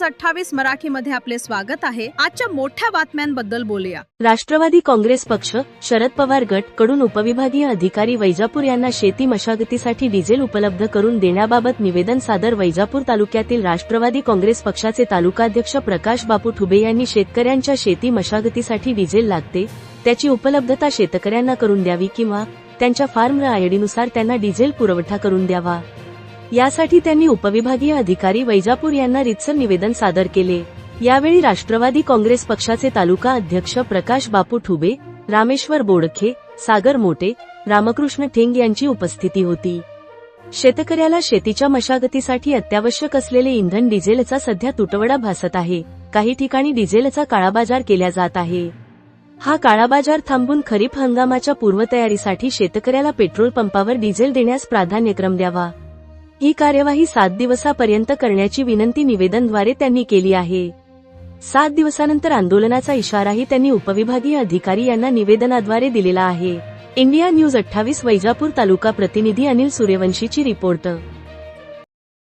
News 28 मराठीमध्ये आपले स्वागत आहे। आजच्या मोठ्या बातम्यांबद्दल बोलूया। राष्ट्रवादी काँग्रेस पक्ष शरद पवार गट कडून उपविभागीय अधिकारी वैजापूर यांना शेती मशागतीसाठी डिझेल उपलब्ध करून देण्याबाबत निवेदन सादर। वैजापूर तालुक्यातील राष्ट्रवादी काँग्रेस पक्षाचे तालुकाध्यक्ष प्रकाश बापू ठुबे यांनी शेतकऱ्यांच्या शेती मशागतीसाठी डिझेल लागते त्याची उपलब्धता शेतकऱ्यांना करून द्यावी किंवा त्यांच्या फार्म आयडीनुसार त्यांना डिझेल पुरवठा करून द्यावा, यासाठी त्यांनी उपविभागीय अधिकारी वैजापूर यांना रितसर निवेदन सादर केले। यावेळी राष्ट्रवादी काँग्रेस पक्षाचे तालुका अध्यक्ष प्रकाश बापू ठुबे, रामेश्वर बोडखे, सागर मोटे, रामकृष्ण ठेंग यांची उपस्थिती होती। शेतकऱ्याला शेतीच्या मशागतीसाठी अत्यावश्यक असलेले इंधन डिझेलचा सध्या तुटवडा भासत आहे। काही ठिकाणी डिझेलचा काळाबाजार केला जात आहे। हा काळाबाजार थांबून खरीप हंगामाच्या पूर्वतयारीसाठी शेतकऱ्याला पेट्रोल पंपावर डिझेल देण्यास प्राधान्यक्रम द्यावा। ही कार्यवाही 7 दिवसापर्यंत करण्याची विनंती निवेदनद्वारे त्यांनी केली आहे। 7 दिवसानंतर आंदोलनाचा इशाराही त्यांनी उपविभागीय अधिकारी यांना निवेदनाद्वारे दिलेला आहे। इंडिया न्यूज 28 वैजापूर तालुका प्रतिनिधी अनिल सूर्यवंशीची रिपोर्ट।